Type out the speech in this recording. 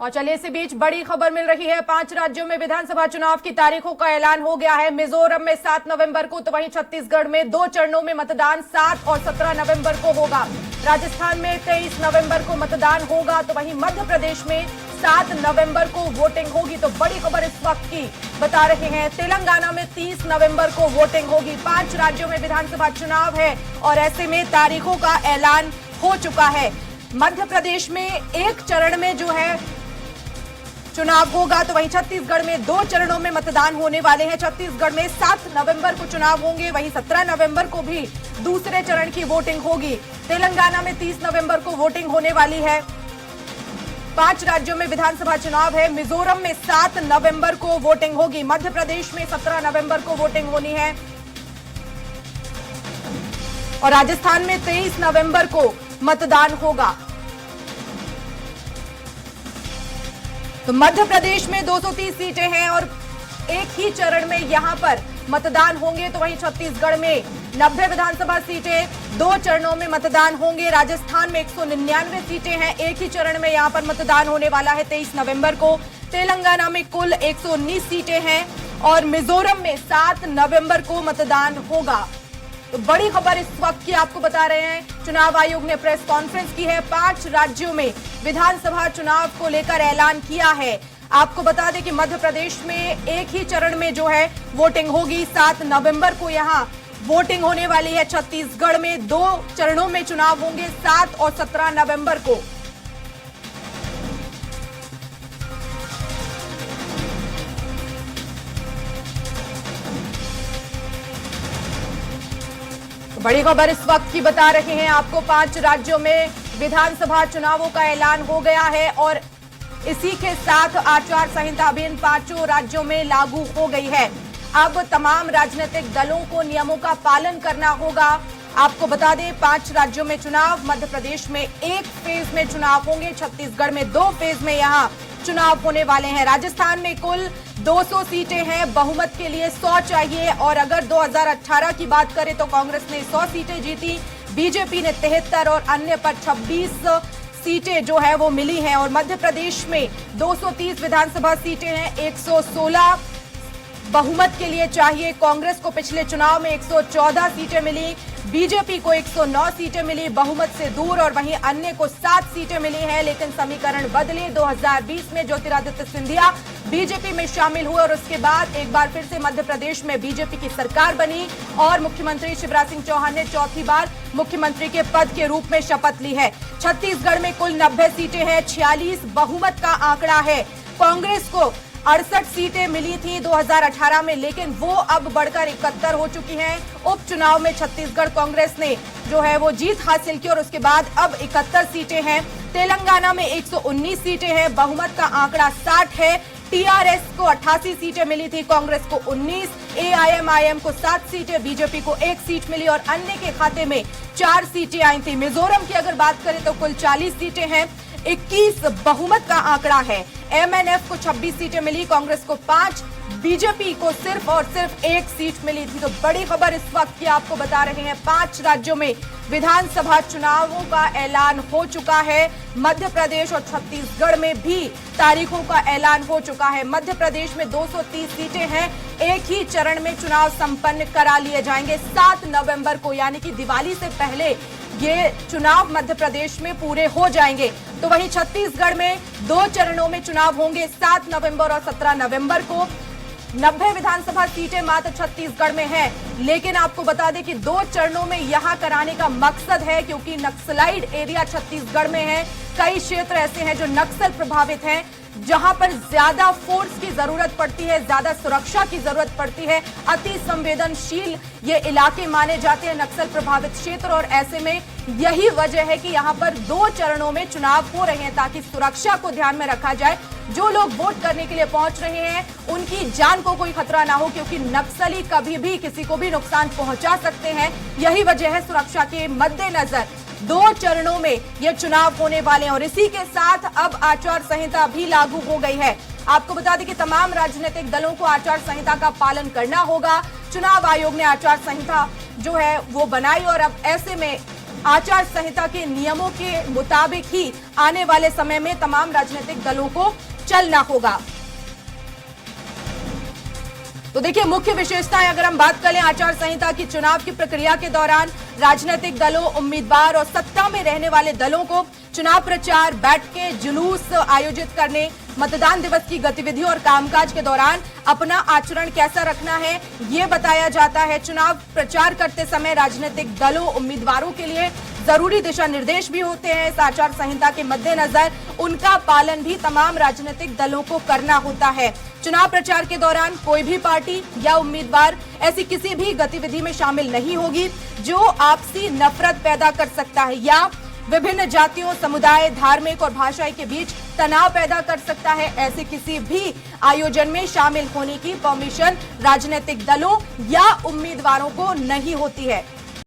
और चलिए इसी बीच बड़ी खबर मिल रही है। 5 राज्यों में विधानसभा चुनाव की तारीखों का ऐलान हो गया है। मिजोरम में 7 नवंबर को, तो वहीं छत्तीसगढ़ में 2 चरणों में मतदान 7 और 17 नवंबर को होगा। राजस्थान में 23 नवंबर को मतदान होगा, तो वहीं मध्य प्रदेश में 7 नवंबर को वोटिंग होगी। तो बड़ी खबर इस वक्त की बता रहे हैं, तेलंगाना में 30 नवंबर को वोटिंग होगी। 5 राज्यों में विधानसभा चुनाव है और ऐसे में तारीखों का ऐलान हो चुका है। मध्य प्रदेश में 1 चरण में जो है चुनाव होगा, तो वहीं छत्तीसगढ़ में 2 चरणों में मतदान होने वाले हैं। छत्तीसगढ़ में 7 नवंबर को चुनाव होंगे, वहीं 17 नवंबर को भी दूसरे चरण की वोटिंग होगी। तेलंगाना में 30 नवंबर को वोटिंग होने वाली है। 5 राज्यों में विधानसभा चुनाव है। मिजोरम में 7 नवंबर को वोटिंग होगी। मध्य प्रदेश में 17 नवंबर को वोटिंग होनी है और राजस्थान में 23 नवंबर को मतदान होगा। तो मध्य प्रदेश में 230 सीटें हैं और एक ही चरण में यहां पर मतदान होंगे, तो वहीं छत्तीसगढ़ में 90 विधानसभा सीटें 2 चरणों में मतदान होंगे। राजस्थान में 199 सीटें हैं, एक ही चरण में यहां पर मतदान होने वाला है 23 नवंबर को। तेलंगाना में कुल 119 सीटें हैं और मिजोरम में 7 नवंबर को मतदान होगा। तो बड़ी खबर इस वक्त की आपको बता रहे हैं, चुनाव आयोग ने प्रेस कॉन्फ्रेंस की है। 5 राज्यों में विधानसभा चुनाव को लेकर ऐलान किया है। आपको बता दें कि मध्य प्रदेश में एक ही चरण में जो है वोटिंग होगी, 7 नवंबर को यहां वोटिंग होने वाली है। छत्तीसगढ़ में 2 चरणों में चुनाव होंगे, 7 और 17 नवंबर को। बड़ी खबर इस वक्त की बता रहे हैं आपको, 5 राज्यों में विधानसभा चुनावों का ऐलान हो गया है और इसी के साथ आचार संहिता भी इन 5 राज्यों में लागू हो गई है। अब तमाम राजनीतिक दलों को नियमों का पालन करना होगा। आपको बता दें, 5 राज्यों में चुनाव, मध्य प्रदेश में 1 फेज में चुनाव होंगे, छत्तीसगढ़ में 2 फेज में यहां चुनाव होने वाले हैं। राजस्थान में कुल 200 सीटें हैं, बहुमत के लिए 100 चाहिए और अगर 2018 की बात करें तो कांग्रेस ने 100 सीटें जीती, बीजेपी ने 73 और अन्य पर 26 सीटें जो है वो मिली हैं। और मध्य प्रदेश में 230 विधानसभा सीटें हैं, 116 बहुमत के लिए चाहिए। कांग्रेस को पिछले चुनाव में 114 सीटें मिली, बीजेपी को 109 सीटें मिली बहुमत से दूर, और वहीं अन्य को 7 सीटें मिली हैं। लेकिन समीकरण बदले, 2020 में ज्योतिरादित्य सिंधिया बीजेपी में शामिल हुए और उसके बाद एक बार फिर से मध्य प्रदेश में बीजेपी की सरकार बनी और मुख्यमंत्री शिवराज सिंह चौहान ने चौथी बार मुख्यमंत्री के पद के रूप में शपथ ली है। छत्तीसगढ़ में कुल 90 सीटें हैं, 46 बहुमत का आंकड़ा है। कांग्रेस को 68 सीटें मिली थी 2018 में, लेकिन वो अब बढ़कर 71 हो चुकी हैं। उपचुनाव में छत्तीसगढ़ कांग्रेस ने जो है वो जीत हासिल की और उसके बाद अब 71 सीटें हैं। तेलंगाना में 119 सीटें हैं, बहुमत का आंकड़ा 60 है। टीआरएस को 88 सीटें मिली थी, कांग्रेस को 19, एआईएमआईएम को 7 सीटें, बीजेपी को 1 सीट मिली और अन्य के खाते में 4 सीटें आई थी। मिजोरम की अगर बात करें तो कुल 40 सीटें हैं, 21 बहुमत का आंकड़ा है। एमएनएफ को 26 सीटें मिली, कांग्रेस को 5, बीजेपी को सिर्फ और सिर्फ 1 सीट मिली थी। तो बड़ी खबर इस वक्त की आपको बता रहे हैं, 5 राज्यों में विधानसभा चुनावों का ऐलान हो चुका है। मध्य प्रदेश और छत्तीसगढ़ में भी तारीखों का ऐलान हो चुका है। मध्य प्रदेश में 230 सीटें हैं, एक ही चरण में चुनाव संपन्न करा लिए जाएंगे 7 नवंबर को, यानी कि दिवाली से पहले ये चुनाव मध्य प्रदेश में पूरे हो जाएंगे। तो वहीं छत्तीसगढ़ में 2 चरणों में चुनाव होंगे, 7 नवंबर और 17 नवंबर को। 90 विधानसभा सीटें मात्र छत्तीसगढ़ में हैं, लेकिन आपको बता दें कि 2 चरणों में यहां कराने का मकसद है, क्योंकि नक्सलाइट एरिया छत्तीसगढ़ में है। कई क्षेत्र ऐसे हैं जो नक्सल प्रभावित हैं, जहां पर ज्यादा फोर्स की जरूरत पड़ती है, ज्यादा सुरक्षा की जरूरत पड़ती है। अति संवेदनशील ये इलाके माने जाते हैं, नक्सल प्रभावित क्षेत्र, और ऐसे में यही वजह है कि यहां पर 2 चरणों में चुनाव हो रहे हैं ताकि सुरक्षा को ध्यान में रखा जाए। जो लोग वोट करने के लिए पहुंच रहे हैं उनकी जान को कोई खतरा ना हो, क्योंकि नक्सली कभी भी किसी को भी नुकसान पहुंचा सकते हैं। यही वजह है सुरक्षा के मद्देनजर 2 चरणों में ये चुनाव होने वाले हैं और इसी के साथ अब आचार संहिता भी लागू हो गई है। आपको बता दें कि तमाम राजनीतिक दलों को आचार संहिता का पालन करना होगा। चुनाव आयोग ने आचार संहिता जो है वो बनाई और अब ऐसे में आचार संहिता के नियमों के मुताबिक ही आने वाले समय में तमाम राजनीतिक दलों को चलना होगा। तो देखिए, मुख्य विशेषताएं अगर हम बात करें आचार संहिता की, चुनाव की प्रक्रिया के दौरान राजनीतिक दलों, उम्मीदवार और सत्ता में रहने वाले दलों को चुनाव प्रचार, बैठकें, जुलूस आयोजित करने, मतदान दिवस की गतिविधियों और कामकाज के दौरान अपना आचरण कैसा रखना है, ये बताया जाता है। चुनाव प्रचार करते समय राजनीतिक दलों, उम्मीदवारों के लिए जरूरी दिशा निर्देश भी होते हैं। इस आचार संहिता के मद्देनजर उनका पालन भी तमाम राजनीतिक दलों को करना होता है। चुनाव प्रचार के दौरान कोई भी पार्टी या उम्मीदवार ऐसी किसी भी गतिविधि में शामिल नहीं होगी जो आपसी नफरत पैदा कर सकता है या विभिन्न जातियों, समुदाय, धार्मिक और भाषाई के बीच तनाव पैदा कर सकता है। ऐसे किसी भी आयोजन में शामिल होने की परमिशन राजनीतिक दलों या उम्मीदवारों को नहीं होती है।